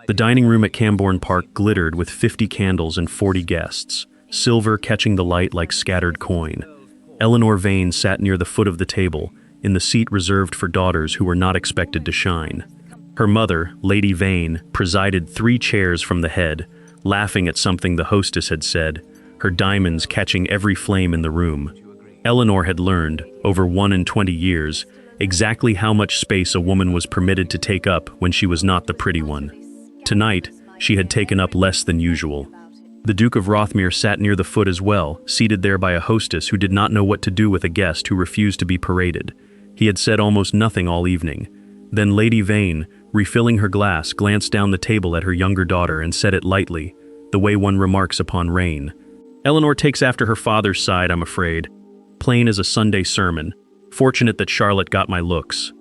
The dining room at Camborne Park glittered with 50 candles and 40 guests, silver catching the light like scattered coin. Eleanor Vane sat near the foot of the table, in the seat reserved for daughters who were not expected to shine. Her mother, Lady Vane, presided 3 chairs from the head, laughing at something the hostess had said, her diamonds catching every flame in the room. Eleanor had learned, over 21 years, exactly how much space a woman was permitted to take up when she was not the pretty one. Tonight, she had taken up less than usual. The Duke of Rothmere sat near the foot as well, seated there by a hostess who did not know what to do with a guest who refused to be paraded. He had said almost nothing all evening. Then Lady Vane, refilling her glass, glanced down the table at her younger daughter and said it lightly, the way one remarks upon rain. "Eleanor takes after her father's side, I'm afraid. Plain as a Sunday sermon. Fortunate that Charlotte got my looks."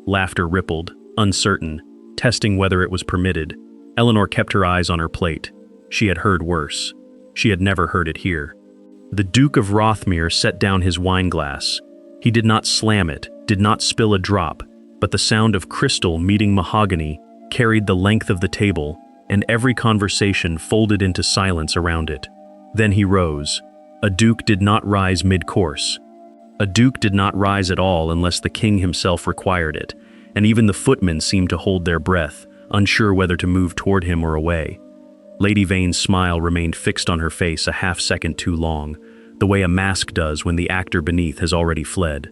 Laughter rippled, uncertain, testing whether it was permitted. Eleanor kept her eyes on her plate. She had heard worse. She had never heard it here. The Duke of Rothmere set down his wineglass. He did not slam it, did not spill a drop, but the sound of crystal meeting mahogany carried the length of the table, and every conversation folded into silence around it. Then he rose. A duke did not rise mid-course. A duke did not rise at all unless the king himself required it, and even the footmen seemed to hold their breath, unsure whether to move toward him or away. Lady Vane's smile remained fixed on her face a half-second too long, the way a mask does when the actor beneath has already fled.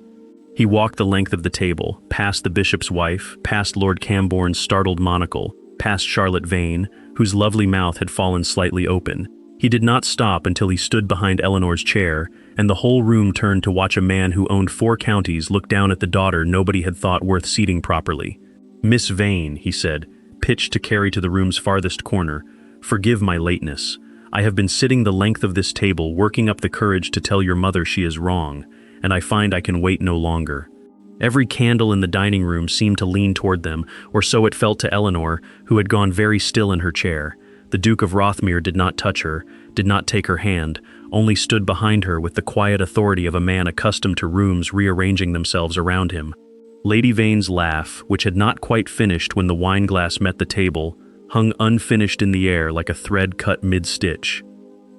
He walked the length of the table, past the bishop's wife, past Lord Camborne's startled monocle, past Charlotte Vane, whose lovely mouth had fallen slightly open. He did not stop until he stood behind Eleanor's chair, and the whole room turned to watch a man who owned 4 counties look down at the daughter nobody had thought worth seating properly. "Miss Vane," he said, pitched to carry to the room's farthest corner, "forgive my lateness. I have been sitting the length of this table working up the courage to tell your mother she is wrong, and I find I can wait no longer." Every candle in the dining room seemed to lean toward them, or so it felt to Eleanor, who had gone very still in her chair. The Duke of Rothmere did not touch her, did not take her hand, only stood behind her with the quiet authority of a man accustomed to rooms rearranging themselves around him. Lady Vane's laugh, which had not quite finished when the wineglass met the table, hung unfinished in the air like a thread cut mid-stitch.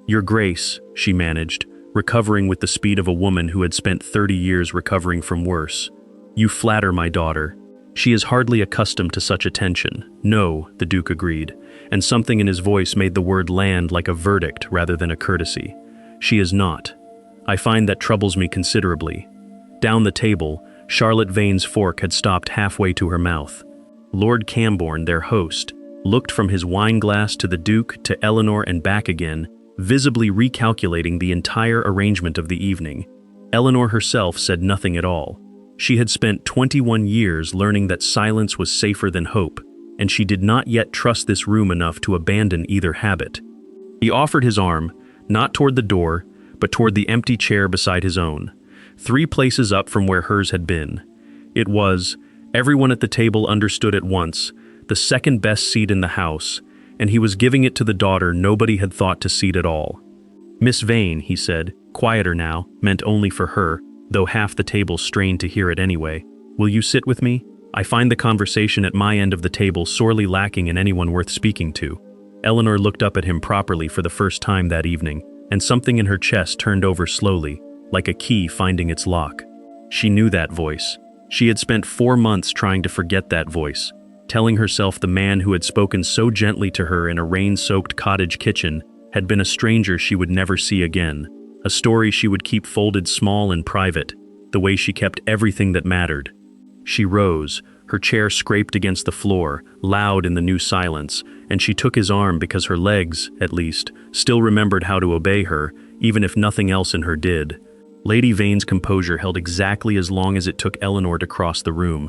"Your Grace," she managed, recovering with the speed of a woman who had spent 30 years recovering from worse. "You flatter my daughter. She is hardly accustomed to such attention." "No," the Duke agreed, and something in his voice made the word land like a verdict rather than a courtesy. "She is not. I find that troubles me considerably." Down the table, Charlotte Vane's fork had stopped halfway to her mouth. Lord Camborne, their host, looked from his wineglass to the Duke to Eleanor and back again, visibly recalculating the entire arrangement of the evening. Eleanor herself said nothing at all. She had spent 21 years learning that silence was safer than hope, and she did not yet trust this room enough to abandon either habit. He offered his arm, not toward the door, but toward the empty chair beside his own, 3 places up from where hers had been. It was, everyone at the table understood at once, the second best seat in the house, and he was giving it to the daughter nobody had thought to seat at all. "Miss Vane," he said, quieter now, meant only for her, though half the table strained to hear it anyway. "Will you sit with me? I find the conversation at my end of the table sorely lacking in anyone worth speaking to." Eleanor looked up at him properly for the first time that evening, and something in her chest turned over slowly, like a key finding its lock. She knew that voice. She had spent 4 months trying to forget that voice, telling herself the man who had spoken so gently to her in a rain-soaked cottage kitchen had been a stranger she would never see again, a story she would keep folded small and private, the way she kept everything that mattered. She rose, her chair scraped against the floor, loud in the new silence, and she took his arm because her legs, at least, still remembered how to obey her, even if nothing else in her did. Lady Vane's composure held exactly as long as it took Eleanor to cross the room.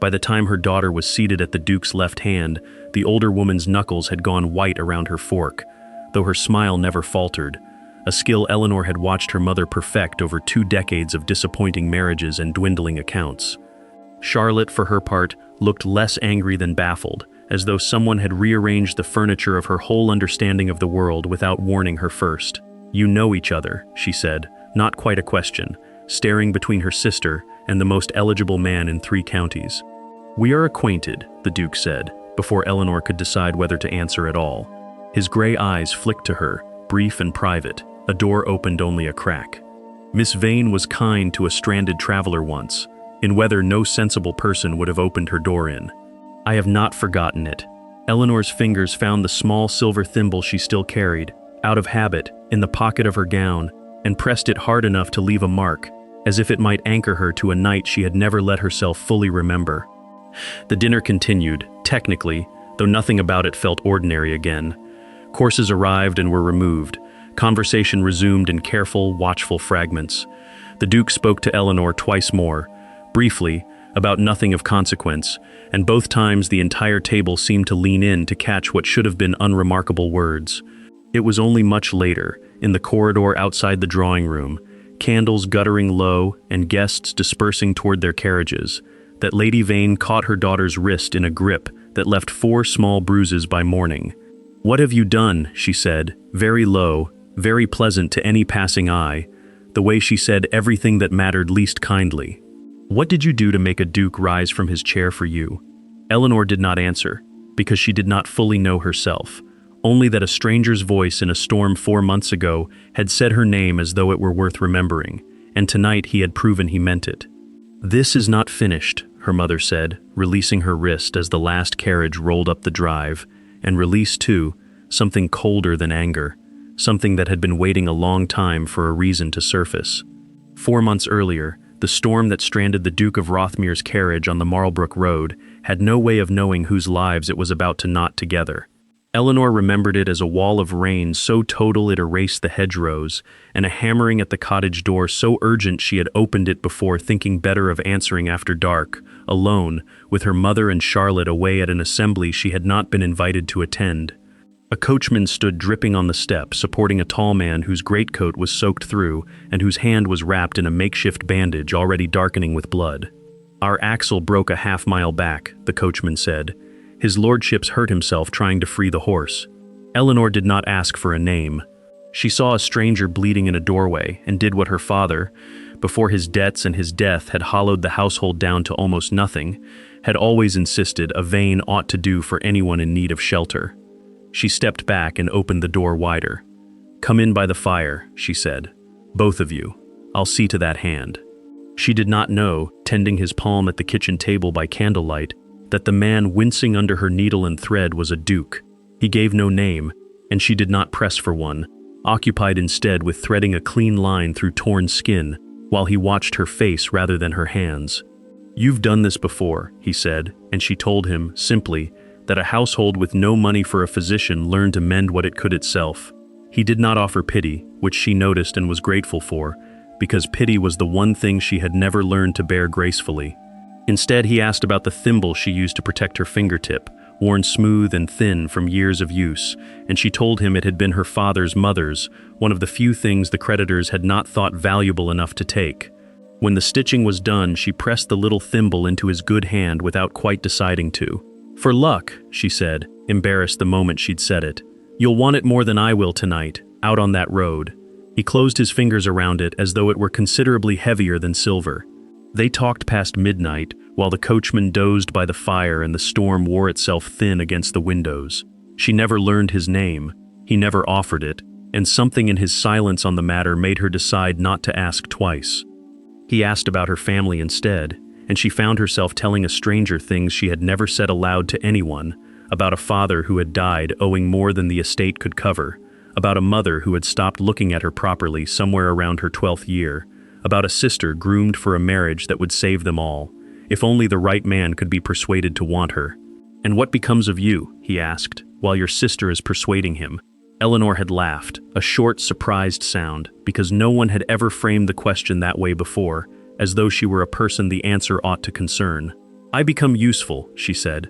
By the time her daughter was seated at the Duke's left hand, the older woman's knuckles had gone white around her fork, though her smile never faltered, a skill Eleanor had watched her mother perfect over 2 decades of disappointing marriages and dwindling accounts. Charlotte, for her part, looked less angry than baffled, as though someone had rearranged the furniture of her whole understanding of the world without warning her first. "You know each other," she said, not quite a question, staring between her sister and the most eligible man in 3 counties. "We are acquainted," the Duke said, before Eleanor could decide whether to answer at all. His gray eyes flicked to her, brief and private, a door opened only a crack. Miss Vane was kind to a stranded traveler once, in weather no sensible person would have opened her door in. I have not forgotten it. Eleanor's fingers found the small silver thimble she still carried, out of habit, in the pocket of her gown, and pressed it hard enough to leave a mark, as if it might anchor her to a night she had never let herself fully remember. The dinner continued, technically, though nothing about it felt ordinary again. Courses arrived and were removed. Conversation resumed in careful, watchful fragments. The Duke spoke to Eleanor twice more, briefly, about nothing of consequence, and both times the entire table seemed to lean in to catch what should have been unremarkable words. It was only much later, in the corridor outside the drawing room, candles guttering low and guests dispersing toward their carriages, that Lady Vane caught her daughter's wrist in a grip that left 4 small bruises by morning. "What have you done?" she said, very low, very pleasant to any passing eye, the way she said everything that mattered least kindly. "What did you do to make a duke rise from his chair for you?" Eleanor did not answer, because she did not fully know herself, only that a stranger's voice in a storm 4 months ago had said her name as though it were worth remembering, and tonight he had proven he meant it. "This is not finished," her mother said, releasing her wrist as the last carriage rolled up the drive, and released, too, something colder than anger, something that had been waiting a long time for a reason to surface. 4 months earlier, the storm that stranded the Duke of Rothmere's carriage on the Marlbrook Road had no way of knowing whose lives it was about to knot together. Eleanor remembered it as a wall of rain so total it erased the hedgerows, and a hammering at the cottage door so urgent she had opened it before thinking better of answering after dark, alone, with her mother and Charlotte away at an assembly she had not been invited to attend. A coachman stood dripping on the step, supporting a tall man whose greatcoat was soaked through and whose hand was wrapped in a makeshift bandage already darkening with blood. "Our axle broke a half-mile back," the coachman said. "His lordship's hurt himself trying to free the horse." Eleanor did not ask for a name. She saw a stranger bleeding in a doorway and did what her father, before his debts and his death had hollowed the household down to almost nothing, had always insisted a Vane ought to do for anyone in need of shelter. She stepped back and opened the door wider. "Come in by the fire," she said. "Both of you. I'll see to that hand." She did not know, tending his palm at the kitchen table by candlelight, that the man wincing under her needle and thread was a duke. He gave no name, and she did not press for one, occupied instead with threading a clean line through torn skin, while he watched her face rather than her hands. "You've done this before," he said, and she told him, simply, that a household with no money for a physician learned to mend what it could itself. He did not offer pity, which she noticed and was grateful for, because pity was the one thing she had never learned to bear gracefully. Instead, he asked about the thimble she used to protect her fingertip, worn smooth and thin from years of use, and she told him it had been her father's mother's, one of the few things the creditors had not thought valuable enough to take. When the stitching was done, she pressed the little thimble into his good hand without quite deciding to. "For luck," she said, embarrassed the moment she'd said it. "You'll want it more than I will tonight, out on that road." He closed his fingers around it as though it were considerably heavier than silver. They talked past midnight, while the coachman dozed by the fire and the storm wore itself thin against the windows. She never learned his name, he never offered it, and something in his silence on the matter made her decide not to ask twice. He asked about her family instead, and she found herself telling a stranger things she had never said aloud to anyone, about a father who had died owing more than the estate could cover, about a mother who had stopped looking at her properly somewhere around her 12th year, about a sister groomed for a marriage that would save them all, if only the right man could be persuaded to want her. "And what becomes of you?" he asked, "while your sister is persuading him?" Eleanor had laughed, a short, surprised sound, because no one had ever framed the question that way before, as though she were a person the answer ought to concern. "I become useful," she said.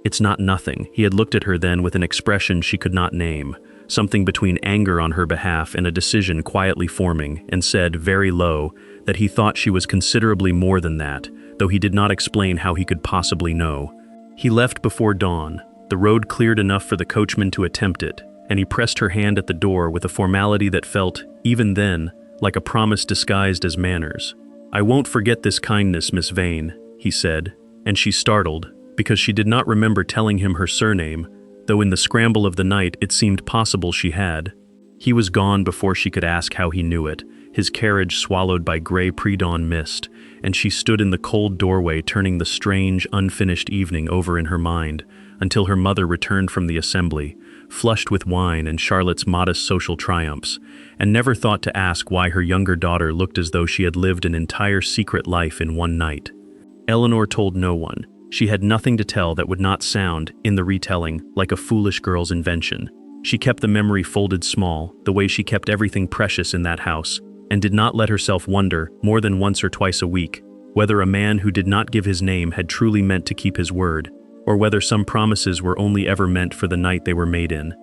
"It's not nothing." He had looked at her then with an expression she could not name, something between anger on her behalf and a decision quietly forming, and said, very low, that he thought she was considerably more than that, though he did not explain how he could possibly know. He left before dawn, the road cleared enough for the coachman to attempt it, and he pressed her hand at the door with a formality that felt, even then, like a promise disguised as manners. "I won't forget this kindness, Miss Vane," he said, and she startled, because she did not remember telling him her surname, though in the scramble of the night it seemed possible she had. He was gone before she could ask how he knew it, his carriage swallowed by gray pre-dawn mist, and she stood in the cold doorway turning the strange, unfinished evening over in her mind, until her mother returned from the assembly, flushed with wine and Charlotte's modest social triumphs, and never thought to ask why her younger daughter looked as though she had lived an entire secret life in one night. Eleanor told no one. She had nothing to tell that would not sound, in the retelling, like a foolish girl's invention. She kept the memory folded small, the way she kept everything precious in that house, and did not let herself wonder, more than once or twice a week, whether a man who did not give his name had truly meant to keep his word, or whether some promises were only ever meant for the night they were made in.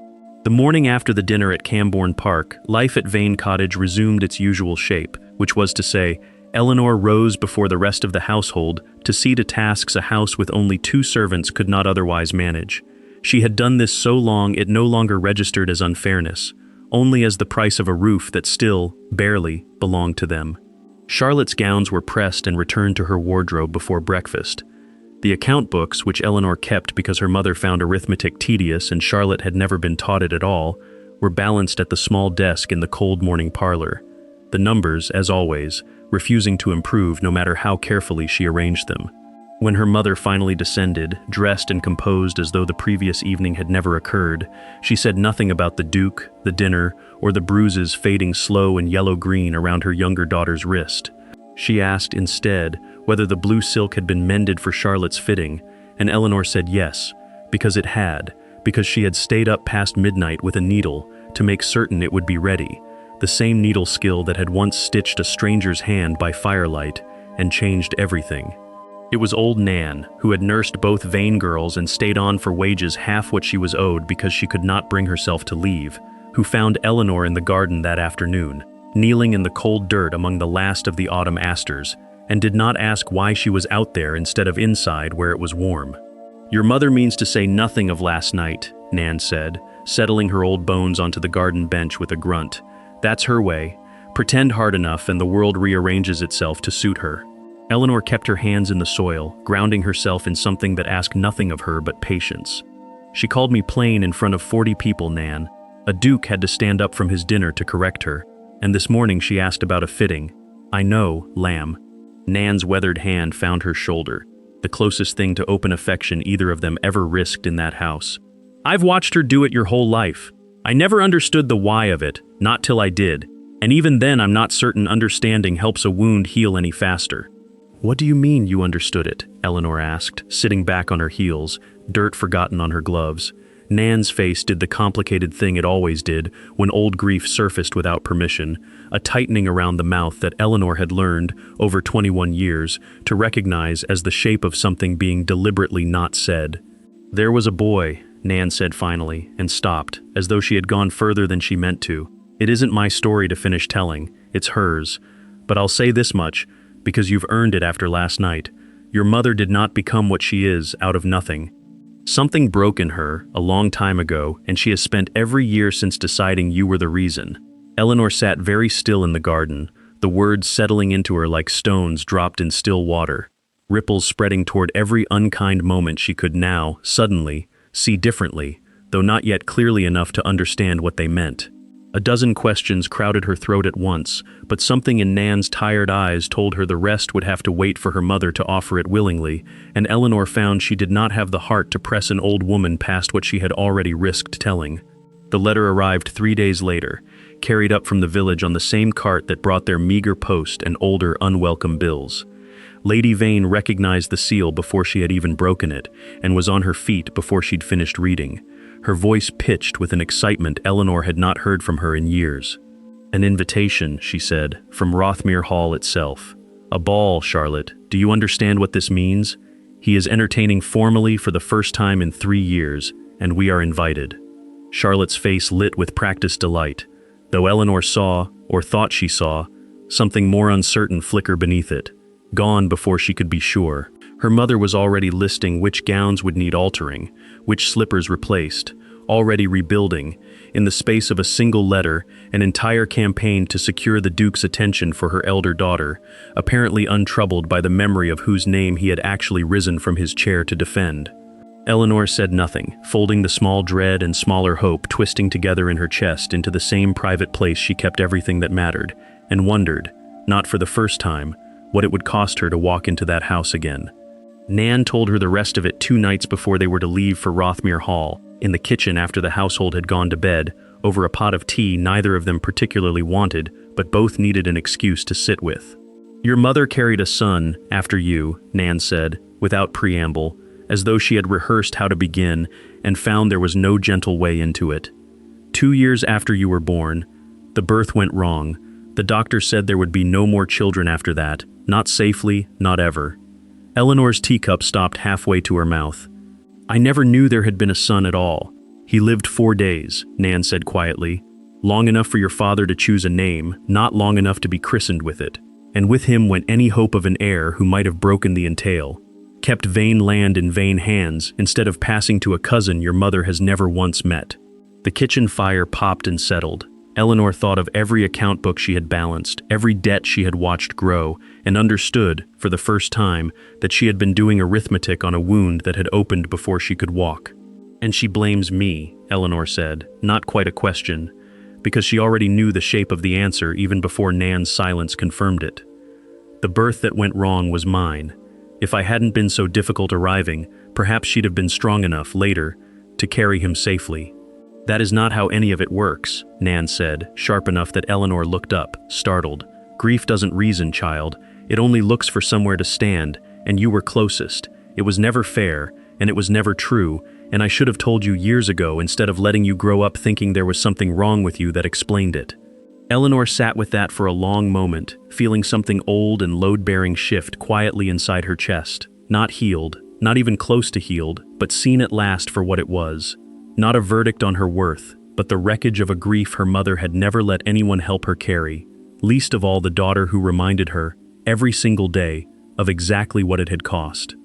The morning after the dinner at Cambourne Park, life at Vane Cottage resumed its usual shape, which was to say, Eleanor rose before the rest of the household to see to tasks a house with only 2 servants could not otherwise manage. She had done this so long it no longer registered as unfairness, only as the price of a roof that still, barely, belonged to them. Charlotte's gowns were pressed and returned to her wardrobe before breakfast. The account books, which Eleanor kept because her mother found arithmetic tedious and Charlotte had never been taught it at all, were balanced at the small desk in the cold morning parlor. The numbers, as always, refusing to improve no matter how carefully she arranged them. When her mother finally descended, dressed and composed as though the previous evening had never occurred, she said nothing about the Duke, the dinner, or the bruises fading slow and yellow-green around her younger daughter's wrist. She asked, instead, whether the blue silk had been mended for Charlotte's fitting, and Eleanor said yes, because it had, because she had stayed up past midnight with a needle to make certain it would be ready, the same needle skill that had once stitched a stranger's hand by firelight and changed everything. It was old Nan, who had nursed both Vane girls and stayed on for wages half what she was owed because she could not bring herself to leave, who found Eleanor in the garden that afternoon, kneeling in the cold dirt among the last of the autumn asters, and did not ask why she was out there instead of inside where it was warm. "Your mother means to say nothing of last night," Nan said, settling her old bones onto the garden bench with a grunt. "That's her way. Pretend hard enough and the world rearranges itself to suit her." Eleanor kept her hands in the soil, grounding herself in something that asked nothing of her but patience. "She called me plain in front of 40 people, Nan. A duke had to stand up from his dinner to correct her, and this morning she asked about a fitting. I know, lamb." Nan's weathered hand found her shoulder, the closest thing to open affection either of them ever risked in that house. "I've watched her do it your whole life. I never understood the why of it, not till I did, and even then I'm not certain understanding helps a wound heal any faster." "What do you mean you understood it?" Eleanor asked, sitting back on her heels, dirt forgotten on her gloves. Nan's face did the complicated thing it always did when old grief surfaced without permission, a tightening around the mouth that Eleanor had learned, over 21 years, to recognize as the shape of something being deliberately not said. "There was a boy," Nan said finally, and stopped, as though she had gone further than she meant to. "It isn't my story to finish telling, it's hers. But I'll say this much, because you've earned it after last night. Your mother did not become what she is out of nothing. Something broke in her, a long time ago, and she has spent every year since deciding you were the reason." Eleanor sat very still in the garden, the words settling into her like stones dropped in still water, ripples spreading toward every unkind moment she could now, suddenly, see differently, though not yet clearly enough to understand what they meant. A dozen questions crowded her throat at once, but something in Nan's tired eyes told her the rest would have to wait for her mother to offer it willingly, and Eleanor found she did not have the heart to press an old woman past what she had already risked telling. The letter arrived 3 days later, carried up from the village on the same cart that brought their meager post and older, unwelcome bills. Lady Vane recognized the seal before she had even broken it, and was on her feet before she'd finished reading, her voice pitched with an excitement Eleanor had not heard from her in years. "An invitation," she said, "from Rothmere Hall itself. A ball, Charlotte. Do you understand what this means? He is entertaining formally for the first time in 3 years, and we are invited." Charlotte's face lit with practiced delight, though Eleanor saw, or thought she saw, something more uncertain flicker beneath it, gone before she could be sure. Her mother was already listing which gowns would need altering, which slippers replaced, already rebuilding, in the space of a single letter, an entire campaign to secure the Duke's attention for her elder daughter, apparently untroubled by the memory of whose name he had actually risen from his chair to defend. Eleanor said nothing, folding the small dread and smaller hope twisting together in her chest into the same private place she kept everything that mattered, and wondered, not for the first time, what it would cost her to walk into that house again. Nan told her the rest of it 2 nights before they were to leave for Rothmere Hall, in the kitchen after the household had gone to bed, over a pot of tea neither of them particularly wanted, but both needed an excuse to sit with. "Your mother carried a son after you," Nan said, without preamble, as though she had rehearsed how to begin and found there was no gentle way into it. 2 years after you were born, the birth went wrong. The doctor said there would be no more children after that, not safely, not ever. Eleanor's teacup stopped halfway to her mouth. "I never knew there had been a son at all. He lived 4 days, Nan said quietly. Long enough for your father to choose a name, not long enough to be christened with it. And with him went any hope of an heir who might have broken the entail. Kept vain land in vain hands, instead of passing to a cousin your mother has never once met." The kitchen fire popped and settled. Eleanor thought of every account book she had balanced, every debt she had watched grow, and understood, for the first time, that she had been doing arithmetic on a wound that had opened before she could walk. "And she blames me," Eleanor said, not quite a question, because she already knew the shape of the answer even before Nan's silence confirmed it. "The birth that went wrong was mine. If I hadn't been so difficult arriving, perhaps she'd have been strong enough, later, to carry him safely." "That is not how any of it works," Nan said, sharp enough that Eleanor looked up, startled. "Grief doesn't reason, child. It only looks for somewhere to stand, and you were closest. It was never fair, and it was never true, and I should have told you years ago instead of letting you grow up thinking there was something wrong with you that explained it." Eleanor sat with that for a long moment, feeling something old and load-bearing shift quietly inside her chest. Not healed, not even close to healed, but seen at last for what it was. Not a verdict on her worth, but the wreckage of a grief her mother had never let anyone help her carry, least of all the daughter who reminded her, every single day, of exactly what it had cost.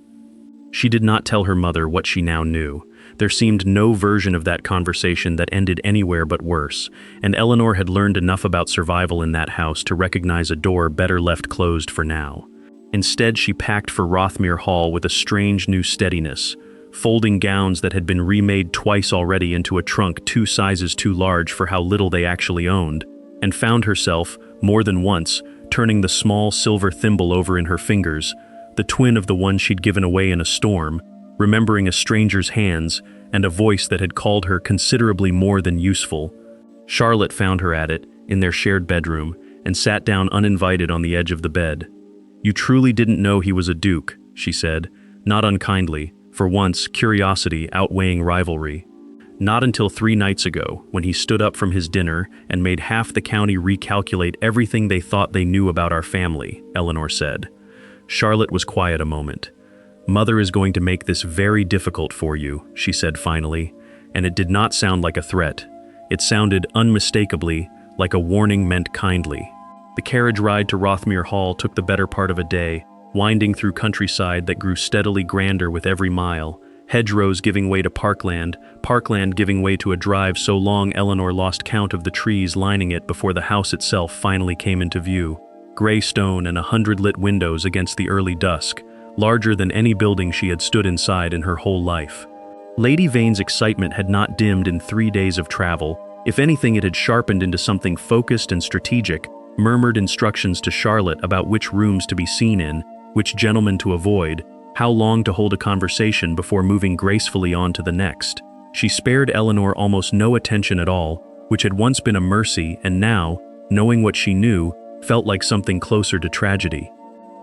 She did not tell her mother what she now knew. There seemed no version of that conversation that ended anywhere but worse, and Eleanor had learned enough about survival in that house to recognize a door better left closed for now. Instead, she packed for Rothmere Hall with a strange new steadiness, folding gowns that had been remade twice already into a trunk 2 sizes too large for how little they actually owned, and found herself, more than once, turning the small silver thimble over in her fingers, the twin of the one she'd given away in a storm, remembering a stranger's hands and a voice that had called her considerably more than useful. Charlotte found her at it, in their shared bedroom, and sat down uninvited on the edge of the bed. "You truly didn't know he was a duke," she said, not unkindly, for once curiosity outweighing rivalry. "Not until 3 nights ago, when he stood up from his dinner and made half the county recalculate everything they thought they knew about our family," Eleanor said. Charlotte was quiet a moment. "Mother is going to make this very difficult for you," she said finally, and it did not sound like a threat. It sounded unmistakably like a warning meant kindly. The carriage ride to Rothmere Hall took the better part of a day, winding through countryside that grew steadily grander with every mile, hedgerows giving way to parkland, parkland giving way to a drive so long Eleanor lost count of the trees lining it before the house itself finally came into view. Gray stone and 100 lit windows against the early dusk, larger than any building she had stood inside in her whole life. Lady Vane's excitement had not dimmed in 3 days of travel. If anything, it had sharpened into something focused and strategic, murmured instructions to Charlotte about which rooms to be seen in, which gentlemen to avoid, how long to hold a conversation before moving gracefully on to the next. She spared Eleanor almost no attention at all, which had once been a mercy and now, knowing what she knew, felt like something closer to tragedy.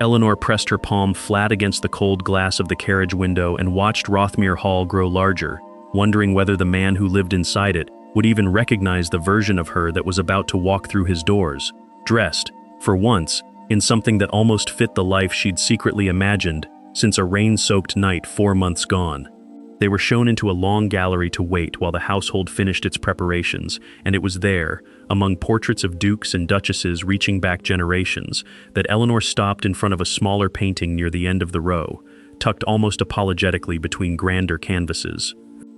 Eleanor pressed her palm flat against the cold glass of the carriage window and watched Rothmere Hall grow larger, wondering whether the man who lived inside it would even recognize the version of her that was about to walk through his doors, dressed, for once, in something that almost fit the life she'd secretly imagined since a rain-soaked night 4 months gone. They were shown into a long gallery to wait while the household finished its preparations, and it was there, among portraits of dukes and duchesses reaching back generations, that Eleanor stopped in front of a smaller painting near the end of the row, tucked almost apologetically between grander canvases.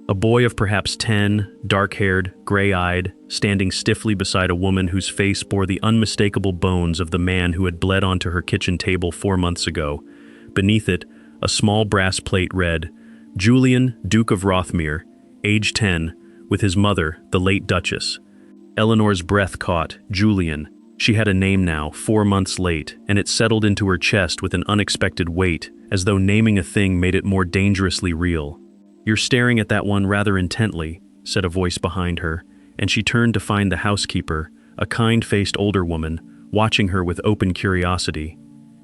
A boy of perhaps 10, dark-haired, gray-eyed, standing stiffly beside a woman whose face bore the unmistakable bones of the man who had bled onto her kitchen table 4 months ago. Beneath it, a small brass plate read, "Julian, Duke of Rothmere, age 10, with his mother, the late Duchess." Eleanor's breath caught. Julian. She had a name now, 4 months late, and it settled into her chest with an unexpected weight, as though naming a thing made it more dangerously real. "You're staring at that one rather intently," said a voice behind her, and she turned to find the housekeeper, a kind-faced older woman, watching her with open curiosity.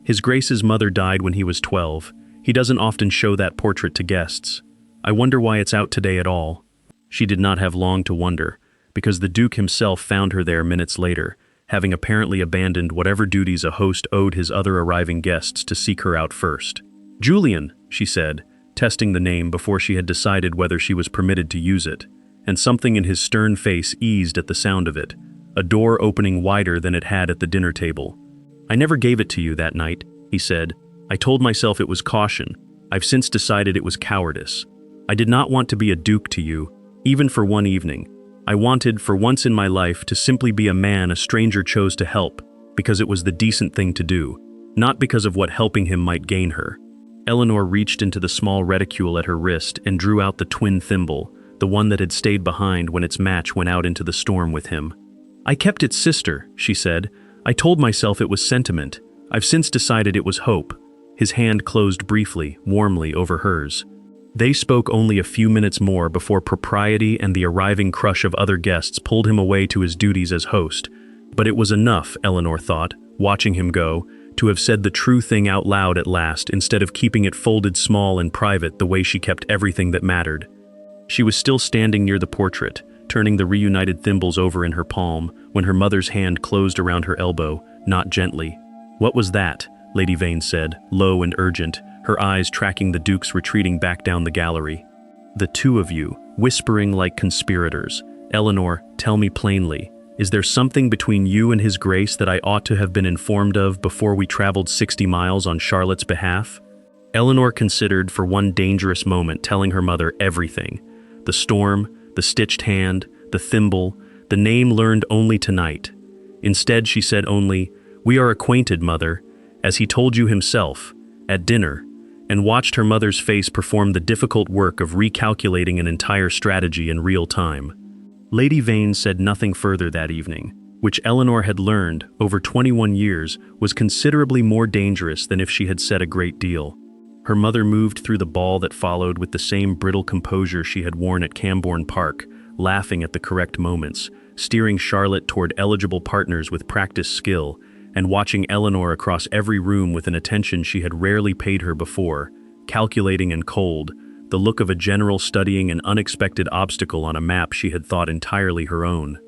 "His Grace's mother died when he was 12. He doesn't often show that portrait to guests. I wonder why it's out today at all." She did not have long to wonder, because the Duke himself found her there minutes later, having apparently abandoned whatever duties a host owed his other arriving guests to seek her out first. "Julian," she said, testing the name before she had decided whether she was permitted to use it, and something in his stern face eased at the sound of it, a door opening wider than it had at the dinner table. "I never gave it to you that night," he said. "I told myself it was caution. I've since decided it was cowardice. I did not want to be a duke to you, even for one evening. I wanted, for once in my life, to simply be a man a stranger chose to help, because it was the decent thing to do, not because of what helping him might gain her." Eleanor reached into the small reticule at her wrist and drew out the twin thimble, the one that had stayed behind when its match went out into the storm with him. "I kept its sister," she said. "I told myself it was sentiment. I've since decided it was hope." His hand closed briefly, warmly over hers. They spoke only a few minutes more before propriety and the arriving crush of other guests pulled him away to his duties as host. But it was enough, Eleanor thought, watching him go, to have said the true thing out loud at last instead of keeping it folded small and private the way she kept everything that mattered. She was still standing near the portrait, turning the reunited thimbles over in her palm, when her mother's hand closed around her elbow, not gently. "What was that?" Lady Vane said, low and urgent, her eyes tracking the Duke's retreating back down the gallery. "The two of you, whispering like conspirators. Eleanor, tell me plainly. Is there something between you and His Grace that I ought to have been informed of before we traveled 60 miles on Charlotte's behalf?" Eleanor considered for one dangerous moment telling her mother everything. The storm, the stitched hand, the thimble, the name learned only tonight. Instead, she said only, "We are acquainted, Mother, as he told you himself, at dinner," and watched her mother's face perform the difficult work of recalculating an entire strategy in real time. Lady Vane said nothing further that evening, which Eleanor had learned, over 21 years, was considerably more dangerous than if she had said a great deal. Her mother moved through the ball that followed with the same brittle composure she had worn at Cambourne Park, laughing at the correct moments, steering Charlotte toward eligible partners with practiced skill, and watching Eleanor across every room with an attention she had rarely paid her before, calculating and cold, the look of a general studying an unexpected obstacle on a map she had thought entirely her own.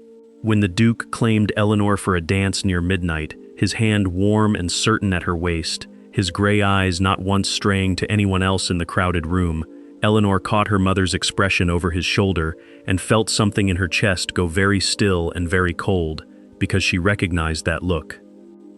When the Duke claimed Eleanor for a dance near midnight, his hand warm and certain at her waist, his gray eyes not once straying to anyone else in the crowded room, Eleanor caught her mother's expression over his shoulder and felt something in her chest go very still and very cold, because she recognized that look.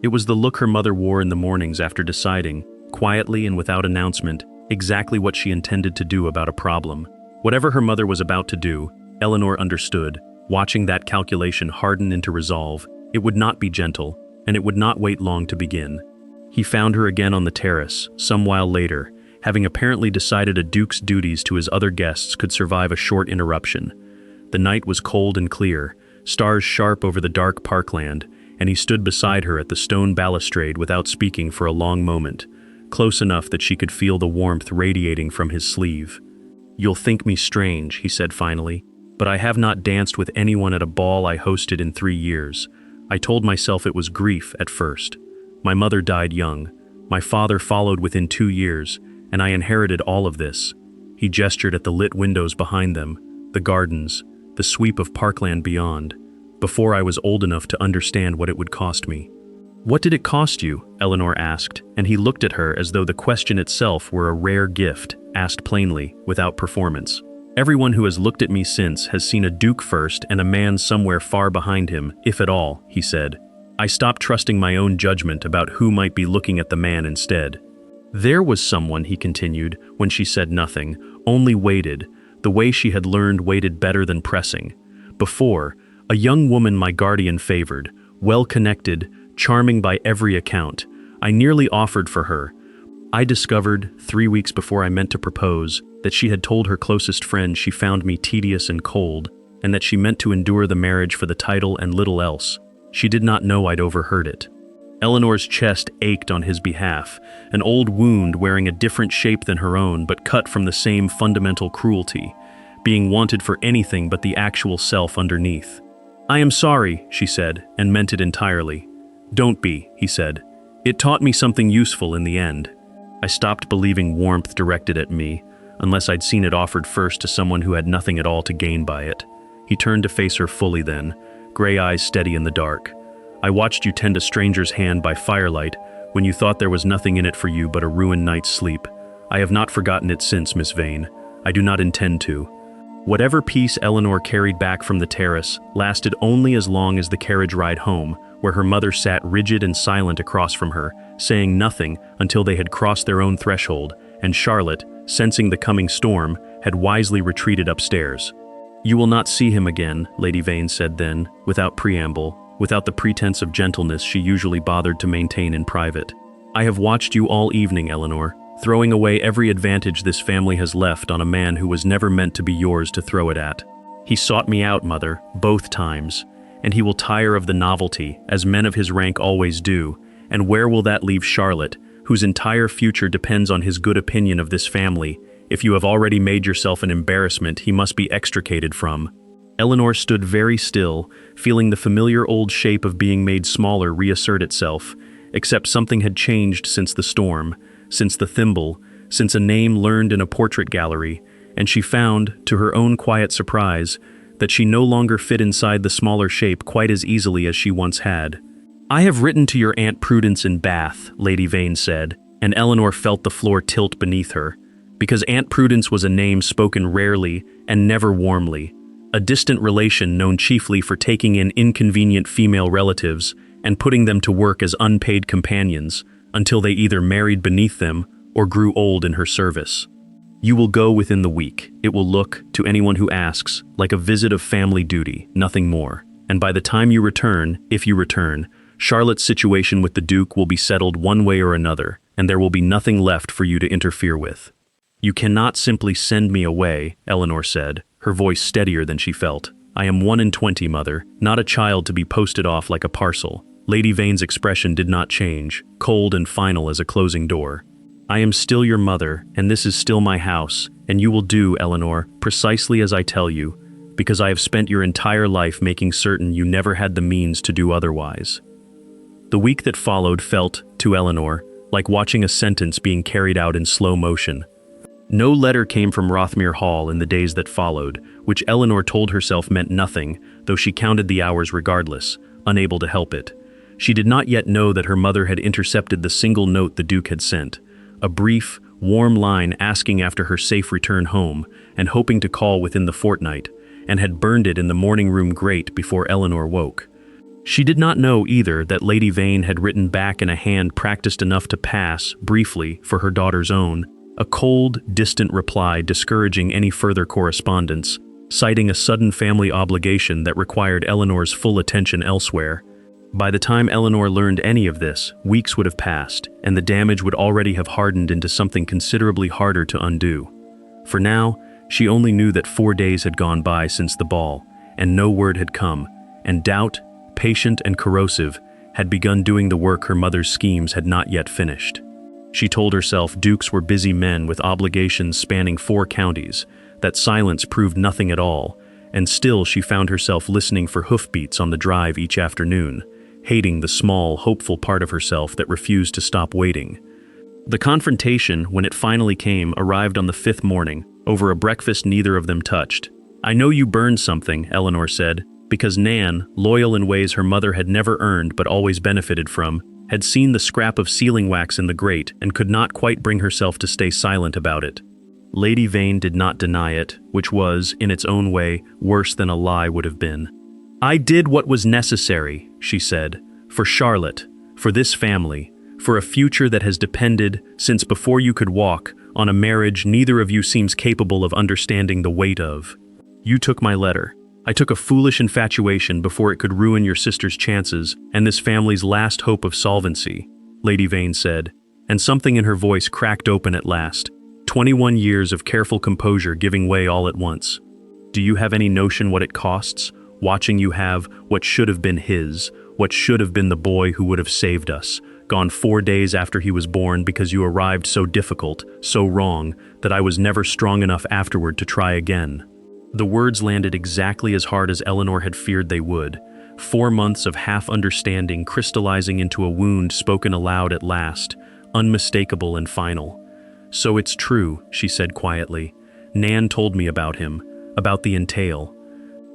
It was the look her mother wore in the mornings after deciding, quietly and without announcement, exactly what she intended to do about a problem. Whatever her mother was about to do, Eleanor understood, watching that calculation harden into resolve. It would not be gentle, and it would not wait long to begin. He found her again on the terrace, some while later, having apparently decided a duke's duties to his other guests could survive a short interruption. The night was cold and clear, stars sharp over the dark parkland, and he stood beside her at the stone balustrade without speaking for a long moment, close enough that she could feel the warmth radiating from his sleeve. "You'll think me strange," he said finally, "but I have not danced with anyone at a ball I hosted in 3 years. I told myself it was grief at first. My mother died young. My father followed within 2 years, and I inherited all of this." He gestured at the lit windows behind them, the gardens, the sweep of parkland beyond, before I was old enough to understand what it would cost me. "What did it cost you?" Eleanor asked, and he looked at her as though the question itself were a rare gift, asked plainly, without performance. "Everyone who has looked at me since has seen a duke first and a man somewhere far behind him, if at all," he said. "I stopped trusting my own judgment about who might be looking at the man instead." "There was someone," he continued, when she said nothing, only waited, The way she had learned waited better than pressing. Before, a young woman my guardian favored, well-connected, charming by every account. I nearly offered for her. I discovered, 3 weeks before I meant to propose, that she had told her closest friend she found me tedious and cold, and that she meant to endure the marriage for the title and little else. She did not know I'd overheard it. Eleanor's chest ached on his behalf, an old wound wearing a different shape than her own but cut from the same fundamental cruelty, being wanted for anything but the actual self underneath. "I am sorry," she said, and meant it entirely. "Don't be," he said. "It taught me something useful in the end." I stopped believing warmth directed at me, unless I'd seen it offered first to someone who had nothing at all to gain by it. He turned to face her fully then, gray eyes steady in the dark. "I watched you tend a stranger's hand by firelight when you thought there was nothing in it for you but a ruined night's sleep. I have not forgotten it since, Miss Vane. I do not intend to." Whatever peace Eleanor carried back from the terrace lasted only as long as the carriage ride home, where her mother sat rigid and silent across from her, saying nothing until they had crossed their own threshold, and Charlotte, sensing the coming storm, had wisely retreated upstairs. "You will not see him again," Lady Vane said then, without preamble, without the pretense of gentleness she usually bothered to maintain in private. "I have watched you all evening, Eleanor, throwing away every advantage this family has left on a man who was never meant to be yours to throw it at. He sought me out, Mother, both times, and he will tire of the novelty, as men of his rank always do, and where will that leave Charlotte, whose entire future depends on his good opinion of this family? If you have already made yourself an embarrassment he must be extricated from." Eleanor stood very still, feeling the familiar old shape of being made smaller reassert itself, except something had changed since the storm, since the thimble, since a name learned in a portrait gallery, and she found, to her own quiet surprise, that she no longer fit inside the smaller shape quite as easily as she once had. "I have written to your Aunt Prudence in Bath," Lady Vane said, and Eleanor felt the floor tilt beneath her, because Aunt Prudence was a name spoken rarely and never warmly, a distant relation known chiefly for taking in inconvenient female relatives and putting them to work as unpaid companions, until they either married beneath them or grew old in her service. "You will go within the week. It will look, to anyone who asks, like a visit of family duty, nothing more. And by the time you return, if you return, Charlotte's situation with the Duke will be settled one way or another, and there will be nothing left for you to interfere with." "You cannot simply send me away," Eleanor said, her voice steadier than she felt. "I am 1 in 20, Mother, not a child to be posted off like a parcel." Lady Vane's expression did not change, cold and final as a closing door. "I am still your mother, and this is still my house, and you will do, Eleanor, precisely as I tell you, because I have spent your entire life making certain you never had the means to do otherwise." The week that followed felt, to Eleanor, like watching a sentence being carried out in slow motion. No letter came from Rothmere Hall in the days that followed, which Eleanor told herself meant nothing, though she counted the hours regardless, unable to help it. She did not yet know that her mother had intercepted the single note the Duke had sent, a brief, warm line asking after her safe return home and hoping to call within the fortnight, and had burned it in the morning room grate before Eleanor woke. She did not know either that Lady Vane had written back in a hand practiced enough to pass, briefly, for her daughter's own, a cold, distant reply discouraging any further correspondence, citing a sudden family obligation that required Eleanor's full attention elsewhere. By the time Eleanor learned any of this, weeks would have passed, and the damage would already have hardened into something considerably harder to undo. For now, she only knew that 4 days had gone by since the ball, and no word had come, and doubt, patient and corrosive, had begun doing the work her mother's schemes had not yet finished. She told herself dukes were busy men with obligations spanning 4 counties, that silence proved nothing at all, and still she found herself listening for hoofbeats on the drive each afternoon, hating the small, hopeful part of herself that refused to stop waiting. The confrontation, when it finally came, arrived on the 5th morning, over a breakfast neither of them touched. "I know you burned something," Eleanor said, because Nan, loyal in ways her mother had never earned but always benefited from, had seen the scrap of sealing wax in the grate and could not quite bring herself to stay silent about it. Lady Vane did not deny it, which was, in its own way, worse than a lie would have been. "I did what was necessary," she said, "for Charlotte, for this family, for a future that has depended, since before you could walk, on a marriage neither of you seems capable of understanding the weight of. You took my letter. I took a foolish infatuation before it could ruin your sister's chances and this family's last hope of solvency," Lady Vane said, and something in her voice cracked open at last. 21 years of careful composure giving way all at once. "Do you have any notion what it costs, watching you have what should have been his, what should have been the boy who would have saved us, gone 4 days after he was born because you arrived so difficult, so wrong, that I was never strong enough afterward to try again?" The words landed exactly as hard as Eleanor had feared they would. 4 months of half-understanding crystallizing into a wound spoken aloud at last, unmistakable and final. "So it's true," she said quietly. "Nan told me about him, about the entail.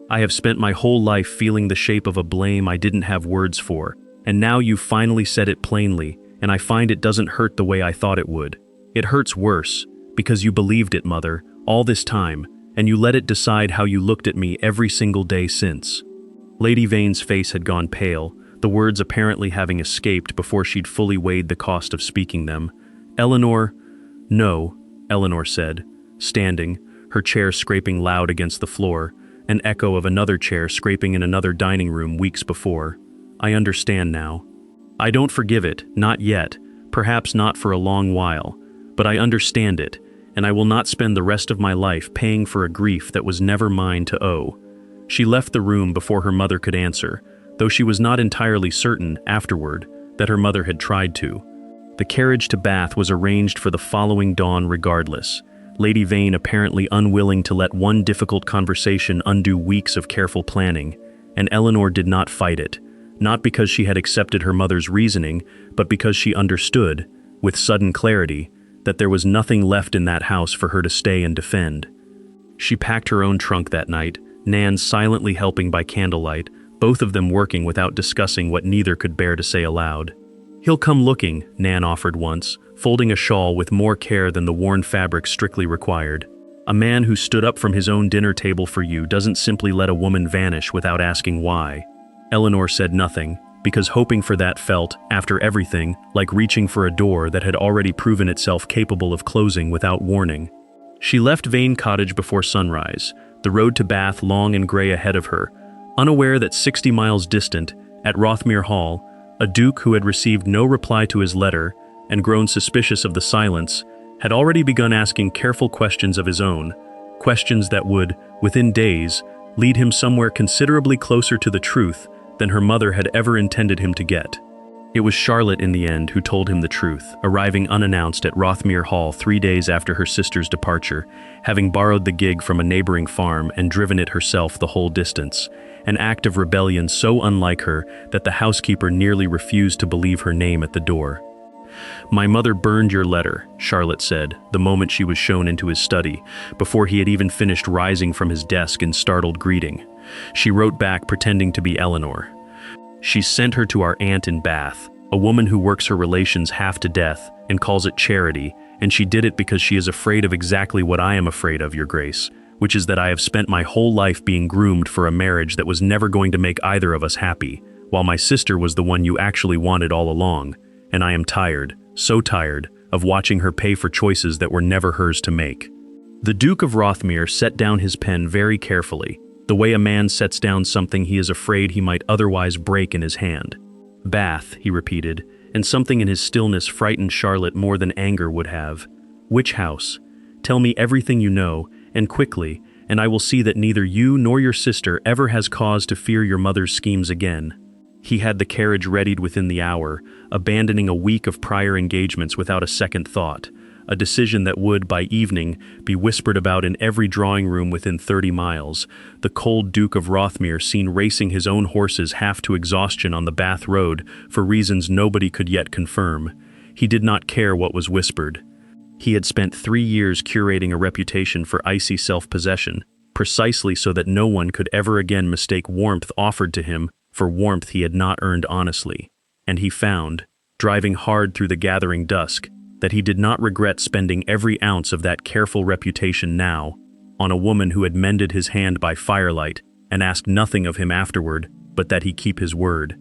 I have spent my whole life feeling the shape of a blame I didn't have words for, and now you've finally said it plainly, and I find it doesn't hurt the way I thought it would. It hurts worse, because you believed it, Mother, all this time, and you let it decide how you looked at me every single day since." Lady Vane's face had gone pale, the words apparently having escaped before she'd fully weighed the cost of speaking them. "Eleanor—" "No," Eleanor said, standing, her chair scraping loud against the floor, an echo of another chair scraping in another dining room weeks before. "I understand now. I don't forgive it, not yet, perhaps not for a long while, but I understand it, and I will not spend the rest of my life paying for a grief that was never mine to owe." She left the room before her mother could answer, though she was not entirely certain, afterward, that her mother had tried to. The carriage to Bath was arranged for the following dawn regardless, Lady Vane apparently unwilling to let one difficult conversation undo weeks of careful planning, and Eleanor did not fight it, not because she had accepted her mother's reasoning, but because she understood, with sudden clarity, that there was nothing left in that house for her to stay and defend. She packed her own trunk that night, Nan silently helping by candlelight, both of them working without discussing what neither could bear to say aloud. "He'll come looking," Nan offered once, folding a shawl with more care than the worn fabric strictly required. "A man who stood up from his own dinner table for you doesn't simply let a woman vanish without asking why." Eleanor said nothing, because hoping for that felt, after everything, like reaching for a door that had already proven itself capable of closing without warning. She left Vane Cottage before sunrise, the road to Bath long and grey ahead of her, unaware that 60 miles distant, at Rothmere Hall, a duke who had received no reply to his letter and grown suspicious of the silence, had already begun asking careful questions of his own, questions that would, within days, lead him somewhere considerably closer to the truth than her mother had ever intended him to get. It was Charlotte in the end who told him the truth, arriving unannounced at Rothmere Hall 3 days after her sister's departure, having borrowed the gig from a neighboring farm and driven it herself the whole distance, an act of rebellion so unlike her that the housekeeper nearly refused to believe her name at the door. "My mother burned your letter," Charlotte said, the moment she was shown into his study, before he had even finished rising from his desk in startled greeting. She wrote back pretending to be Eleanor. "She sent her to our aunt in Bath, a woman who works her relations half to death and calls it charity, and she did it because she is afraid of exactly what I am afraid of, Your Grace, which is that I have spent my whole life being groomed for a marriage that was never going to make either of us happy, while my sister was the one you actually wanted all along, and I am tired, so tired, of watching her pay for choices that were never hers to make." The Duke of Rothmere set down his pen very carefully, the way a man sets down something he is afraid he might otherwise break in his hand. "Bath," he repeated, and something in his stillness frightened Charlotte more than anger would have. "Which house? Tell me everything you know, and quickly, and I will see that neither you nor your sister ever has cause to fear your mother's schemes again." He had the carriage readied within the hour, abandoning a week of prior engagements without a second thought, a decision that would, by evening, be whispered about in every drawing room within 30 miles, the cold Duke of Rothmere seen racing his own horses half to exhaustion on the Bath road for reasons nobody could yet confirm. He did not care what was whispered. He had spent 3 years curating a reputation for icy self-possession, precisely so that no one could ever again mistake warmth offered to him for warmth he had not earned honestly, and he found, driving hard through the gathering dusk, that he did not regret spending every ounce of that careful reputation now on a woman who had mended his hand by firelight and asked nothing of him afterward but that he keep his word.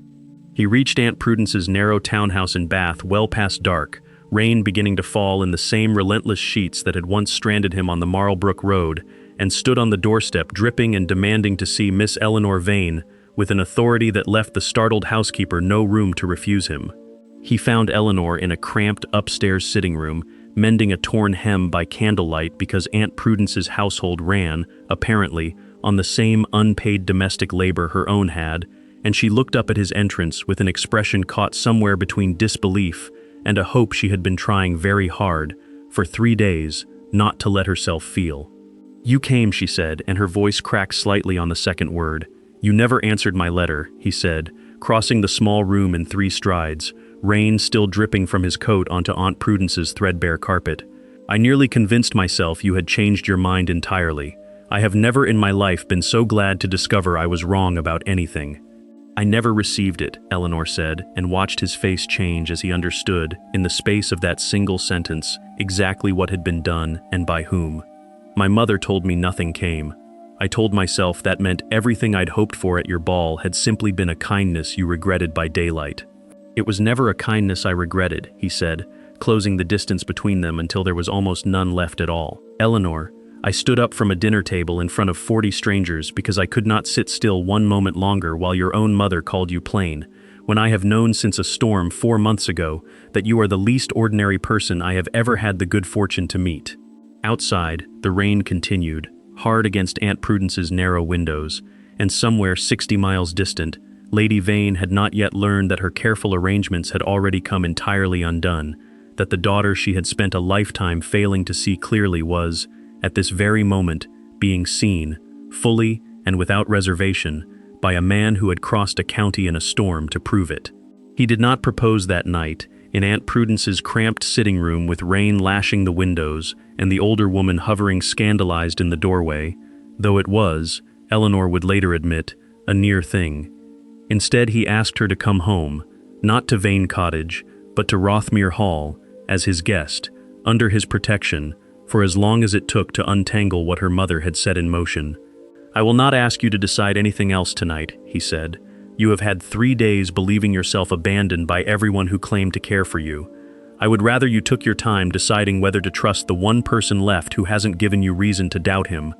He reached Aunt Prudence's narrow townhouse in Bath well past dark, rain beginning to fall in the same relentless sheets that had once stranded him on the Marlbrook Road, and stood on the doorstep dripping and demanding to see Miss Eleanor Vane, with an authority that left the startled housekeeper no room to refuse him. He found Eleanor in a cramped upstairs sitting room, mending a torn hem by candlelight because Aunt Prudence's household ran, apparently, on the same unpaid domestic labor her own had, and she looked up at his entrance with an expression caught somewhere between disbelief and a hope she had been trying very hard, for 3 days, not to let herself feel. "You came," she said, and her voice cracked slightly on the second word. "You never answered my letter," he said, crossing the small room in 3 strides, rain still dripping from his coat onto Aunt Prudence's threadbare carpet. "I nearly convinced myself you had changed your mind entirely. I have never in my life been so glad to discover I was wrong about anything." "I never received it," Eleanor said, and watched his face change as he understood, in the space of that single sentence, exactly what had been done and by whom. "My mother told me nothing came. I told myself that meant everything I'd hoped for at your ball had simply been a kindness you regretted by daylight." "It was never a kindness I regretted," he said, closing the distance between them until there was almost none left at all. "Eleanor, I stood up from a dinner table in front of 40 strangers because I could not sit still one moment longer while your own mother called you plain, when I have known since a storm 4 months ago that you are the least ordinary person I have ever had the good fortune to meet." Outside, the rain continued, hard against Aunt Prudence's narrow windows, and somewhere 60 miles distant, Lady Vane had not yet learned that her careful arrangements had already come entirely undone, that the daughter she had spent a lifetime failing to see clearly was, at this very moment, being seen, fully and without reservation, by a man who had crossed a county in a storm to prove it. He did not propose that night, in Aunt Prudence's cramped sitting room with rain lashing the windows and the older woman hovering scandalized in the doorway, though it was, Eleanor would later admit, a near thing. Instead, he asked her to come home, not to Vane Cottage, but to Rothmere Hall, as his guest, under his protection, for as long as it took to untangle what her mother had set in motion. "I will not ask you to decide anything else tonight," he said. "You have had 3 days believing yourself abandoned by everyone who claimed to care for you. I would rather you took your time deciding whether to trust the one person left who hasn't given you reason to doubt him."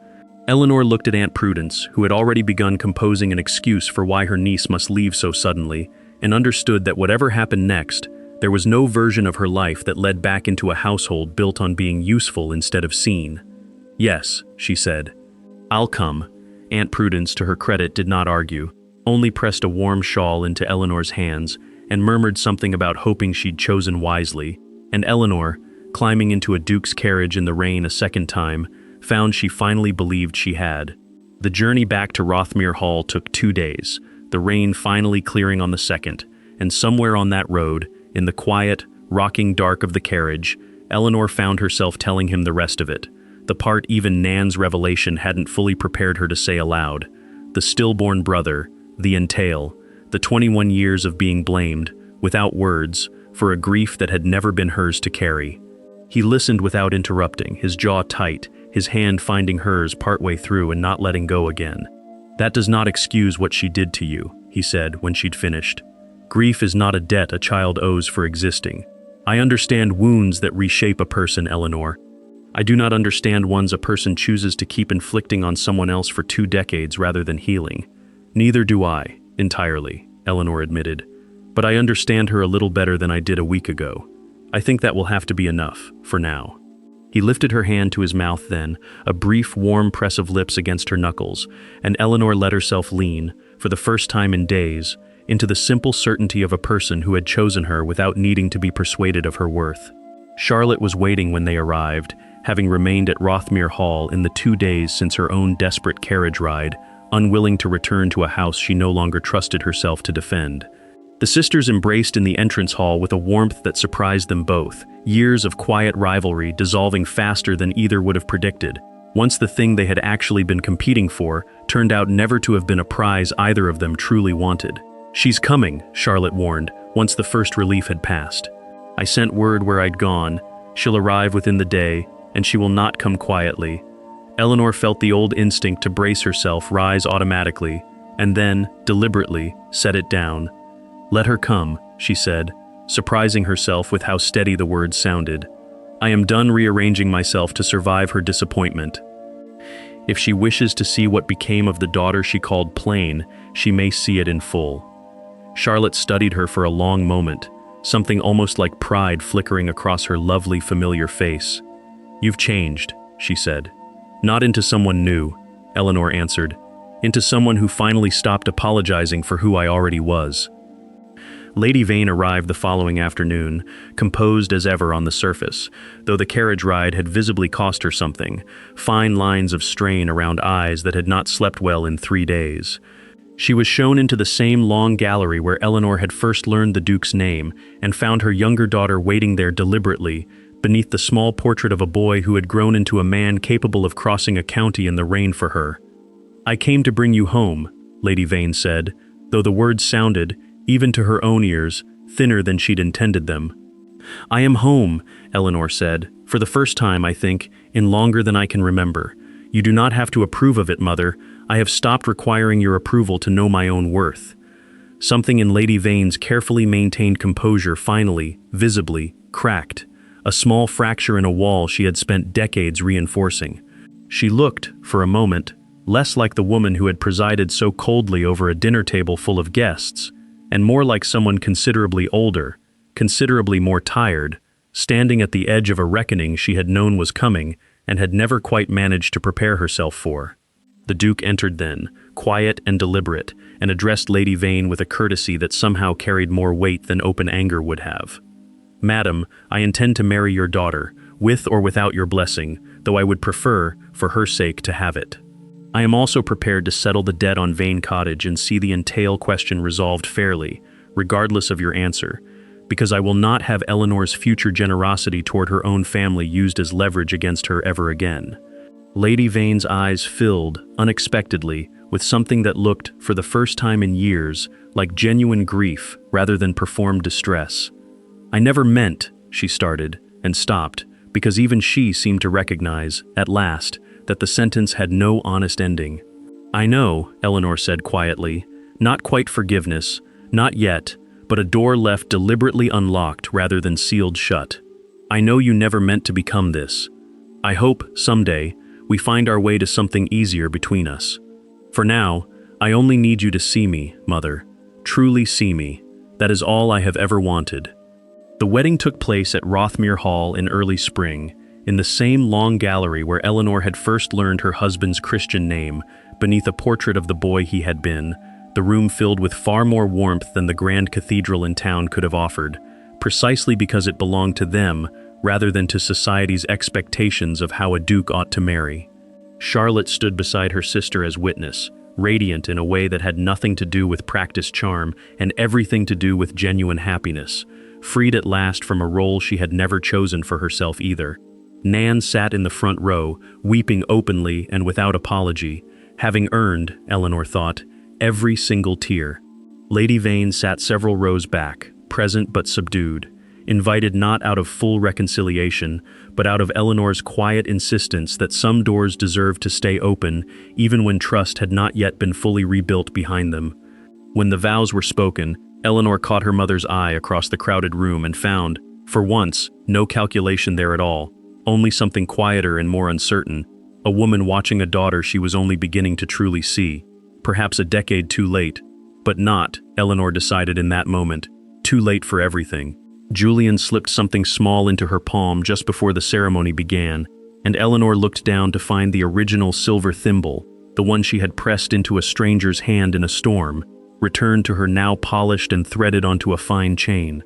Eleanor looked at Aunt Prudence, who had already begun composing an excuse for why her niece must leave so suddenly, and understood that whatever happened next, there was no version of her life that led back into a household built on being useful instead of seen. "Yes," she said. "I'll come." Aunt Prudence, to her credit, did not argue, only pressed a warm shawl into Eleanor's hands and murmured something about hoping she'd chosen wisely, and Eleanor, climbing into a Duke's carriage in the rain a second time, found she finally believed she had. The journey back to Rothmere Hall took 2 days, the rain finally clearing on the second, and somewhere on that road, in the quiet, rocking dark of the carriage, Eleanor found herself telling him the rest of it, the part even Nan's revelation hadn't fully prepared her to say aloud. The stillborn brother, the entail, the 21 years of being blamed, without words, for a grief that had never been hers to carry. He listened without interrupting, his jaw tight, his hand finding hers partway through and not letting go again. "That does not excuse what she did to you," he said when she'd finished. "Grief is not a debt a child owes for existing. I understand wounds that reshape a person, Eleanor. I do not understand ones a person chooses to keep inflicting on someone else for 2 decades rather than healing." "Neither do I, entirely," Eleanor admitted. "But I understand her a little better than I did a week ago. I think that will have to be enough, for now." He lifted her hand to his mouth then, a brief warm press of lips against her knuckles, and Eleanor let herself lean, for the first time in days, into the simple certainty of a person who had chosen her without needing to be persuaded of her worth. Charlotte was waiting when they arrived, having remained at Rothmere Hall in the 2 days since her own desperate carriage ride, unwilling to return to a house she no longer trusted herself to defend. The sisters embraced in the entrance hall with a warmth that surprised them both, years of quiet rivalry dissolving faster than either would have predicted. Once the thing they had actually been competing for turned out never to have been a prize either of them truly wanted. "She's coming," Charlotte warned, once the first relief had passed. "I sent word where I'd gone. She'll arrive within the day, and she will not come quietly." Eleanor felt the old instinct to brace herself rise automatically, and then, deliberately, set it down. "Let her come," she said, surprising herself with how steady the words sounded. I am done rearranging myself to survive her disappointment. If she wishes to see what became of the daughter she called plain, she may see it in full. Charlotte studied her for a long moment, something almost like pride flickering across her lovely, familiar face. You've changed, she said. Not into someone new, Eleanor answered. Into someone who finally stopped apologizing for who I already was. Lady Vane arrived the following afternoon, composed as ever on the surface, though the carriage ride had visibly cost her something, fine lines of strain around eyes that had not slept well in 3 days. She was shown into the same long gallery where Eleanor had first learned the Duke's name and found her younger daughter waiting there deliberately, beneath the small portrait of a boy who had grown into a man capable of crossing a county in the rain for her. I came to bring you home, Lady Vane said, though the words sounded, even to her own ears, thinner than she'd intended them. I am home, Eleanor said, for the first time, I think, in longer than I can remember. You do not have to approve of it, Mother. I have stopped requiring your approval to know my own worth. Something in Lady Vane's carefully maintained composure finally, visibly, cracked, a small fracture in a wall she had spent decades reinforcing. She looked, for a moment, less like the woman who had presided so coldly over a dinner table full of guests, and more like someone considerably older, considerably more tired, standing at the edge of a reckoning she had known was coming and had never quite managed to prepare herself for. The Duke entered then, quiet and deliberate, and addressed Lady Vane with a courtesy that somehow carried more weight than open anger would have. Madam, I intend to marry your daughter, with or without your blessing, though I would prefer, for her sake, to have it. I am also prepared to settle the debt on Vane Cottage and see the entail question resolved fairly, regardless of your answer, because I will not have Eleanor's future generosity toward her own family used as leverage against her ever again. Lady Vane's eyes filled, unexpectedly, with something that looked, for the first time in years, like genuine grief rather than performed distress. I never meant, she started, and stopped, because even she seemed to recognize, at last, that the sentence had no honest ending. I know, Eleanor said quietly, not quite forgiveness, not yet, but a door left deliberately unlocked rather than sealed shut. I know you never meant to become this. I hope, someday, we find our way to something easier between us. For now, I only need you to see me, Mother. Truly see me. That is all I have ever wanted. The wedding took place at Rothmere Hall in early spring, in the same long gallery where Eleanor had first learned her husband's Christian name, beneath a portrait of the boy he had been, the room filled with far more warmth than the grand cathedral in town could have offered, precisely because it belonged to them, rather than to society's expectations of how a duke ought to marry. Charlotte stood beside her sister as witness, radiant in a way that had nothing to do with practiced charm and everything to do with genuine happiness, freed at last from a role she had never chosen for herself either. Nan sat in the front row, weeping openly and without apology, having earned, Eleanor thought, every single tear. Lady Vane sat several rows back, present but subdued, invited not out of full reconciliation, but out of Eleanor's quiet insistence that some doors deserved to stay open even when trust had not yet been fully rebuilt behind them. When the vows were spoken, Eleanor caught her mother's eye across the crowded room and found, for once, no calculation there at all, only something quieter and more uncertain, a woman watching a daughter she was only beginning to truly see, perhaps a decade too late, but not, Eleanor decided in that moment, too late for everything. Julian slipped something small into her palm just before the ceremony began, and Eleanor looked down to find the original silver thimble, the one she had pressed into a stranger's hand in a storm, returned to her now polished and threaded onto a fine chain.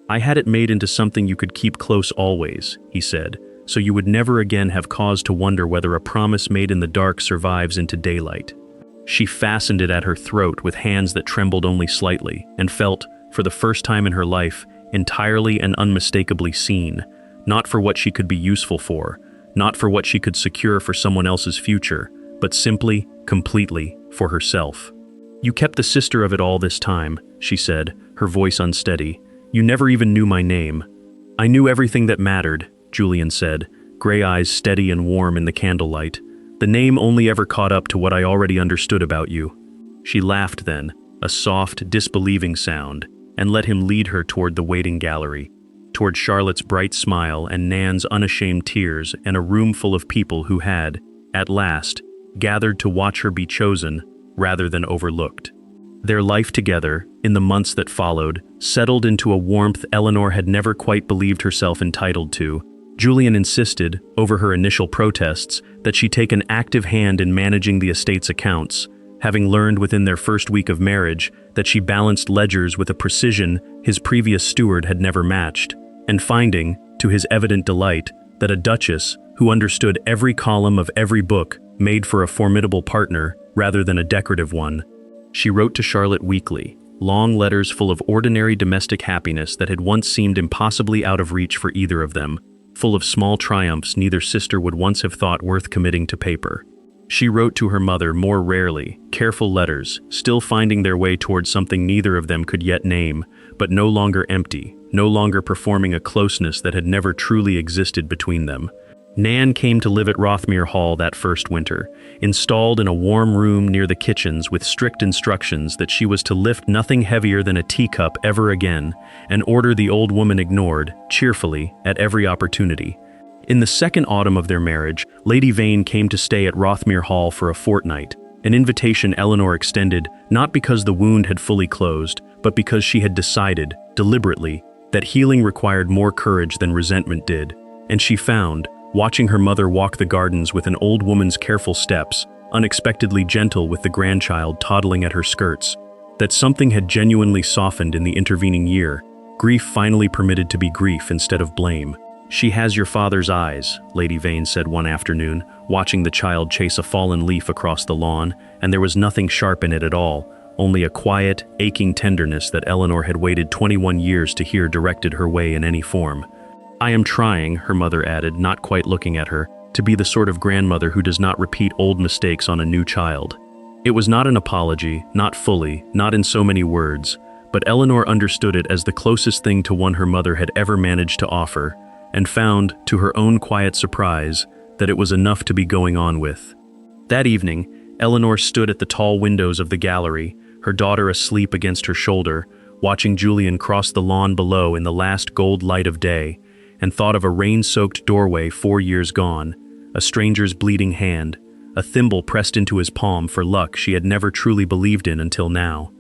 I had it made into something you could keep close always, he said, so you would never again have cause to wonder whether a promise made in the dark survives into daylight. She fastened it at her throat with hands that trembled only slightly, and felt, for the first time in her life, entirely and unmistakably seen, not for what she could be useful for, not for what she could secure for someone else's future, but simply, completely, for herself. You kept the sister of it all this time, she said, her voice unsteady. You never even knew my name. I knew everything that mattered, Julian said, gray eyes steady and warm in the candlelight. The name only ever caught up to what I already understood about you. She laughed then, a soft, disbelieving sound, and let him lead her toward the waiting gallery, toward Charlotte's bright smile and Nan's unashamed tears, and a room full of people who had, at last, gathered to watch her be chosen rather than overlooked. Their life together, in the months that followed, settled into a warmth Eleanor had never quite believed herself entitled to. Julian insisted, over her initial protests, that she take an active hand in managing the estate's accounts, having learned within their first week of marriage that she balanced ledgers with a precision his previous steward had never matched, and finding, to his evident delight, that a duchess who understood every column of every book made for a formidable partner rather than a decorative one. She wrote to Charlotte weekly, long letters full of ordinary domestic happiness that had once seemed impossibly out of reach for either of them, full of small triumphs neither sister would once have thought worth committing to paper. She wrote to her mother more rarely, careful letters, still finding their way towards something neither of them could yet name, but no longer empty, no longer performing a closeness that had never truly existed between them. Nan came to live at Rothmere Hall that first winter, installed in a warm room near the kitchens with strict instructions that she was to lift nothing heavier than a teacup ever again, an order the old woman ignored, cheerfully, at every opportunity. In the second autumn of their marriage, Lady Vane came to stay at Rothmere Hall for a fortnight, an invitation Eleanor extended not because the wound had fully closed, but because she had decided, deliberately, that healing required more courage than resentment did, and she found, watching her mother walk the gardens with an old woman's careful steps, unexpectedly gentle with the grandchild toddling at her skirts, that something had genuinely softened in the intervening year, grief finally permitted to be grief instead of blame. "She has your father's eyes," Lady Vane said one afternoon, watching the child chase a fallen leaf across the lawn, and there was nothing sharp in it at all, only a quiet, aching tenderness that Eleanor had waited 21 years to hear directed her way in any form. "I am trying," her mother added, not quite looking at her, "to be the sort of grandmother who does not repeat old mistakes on a new child." It was not an apology, not fully, not in so many words, but Eleanor understood it as the closest thing to one her mother had ever managed to offer, and found, to her own quiet surprise, that it was enough to be going on with. That evening, Eleanor stood at the tall windows of the gallery, her daughter asleep against her shoulder, watching Julian cross the lawn below in the last gold light of day, and thought of a rain-soaked doorway 4 years gone, a stranger's bleeding hand, a thimble pressed into his palm for luck she had never truly believed in until now.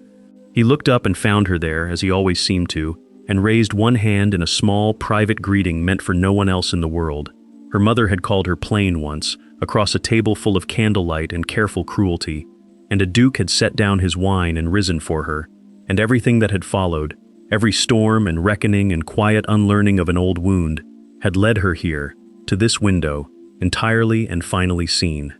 He looked up and found her there, as he always seemed to, and raised one hand in a small, private greeting meant for no one else in the world. Her mother had called her plain once, across a table full of candlelight and careful cruelty, and a duke had set down his wine and risen for her, and everything that had followed, every storm and reckoning and quiet unlearning of an old wound, had led her here, to this window, entirely and finally seen.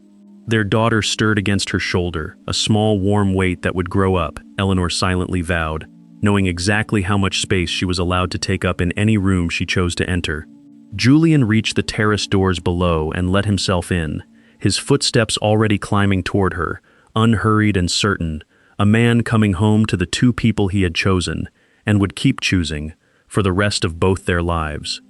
Their daughter stirred against her shoulder, a small warm weight that would grow up, Eleanor silently vowed, knowing exactly how much space she was allowed to take up in any room she chose to enter. Julian reached the terrace doors below and let himself in, his footsteps already climbing toward her, unhurried and certain, a man coming home to the two people he had chosen, and would keep choosing, for the rest of both their lives.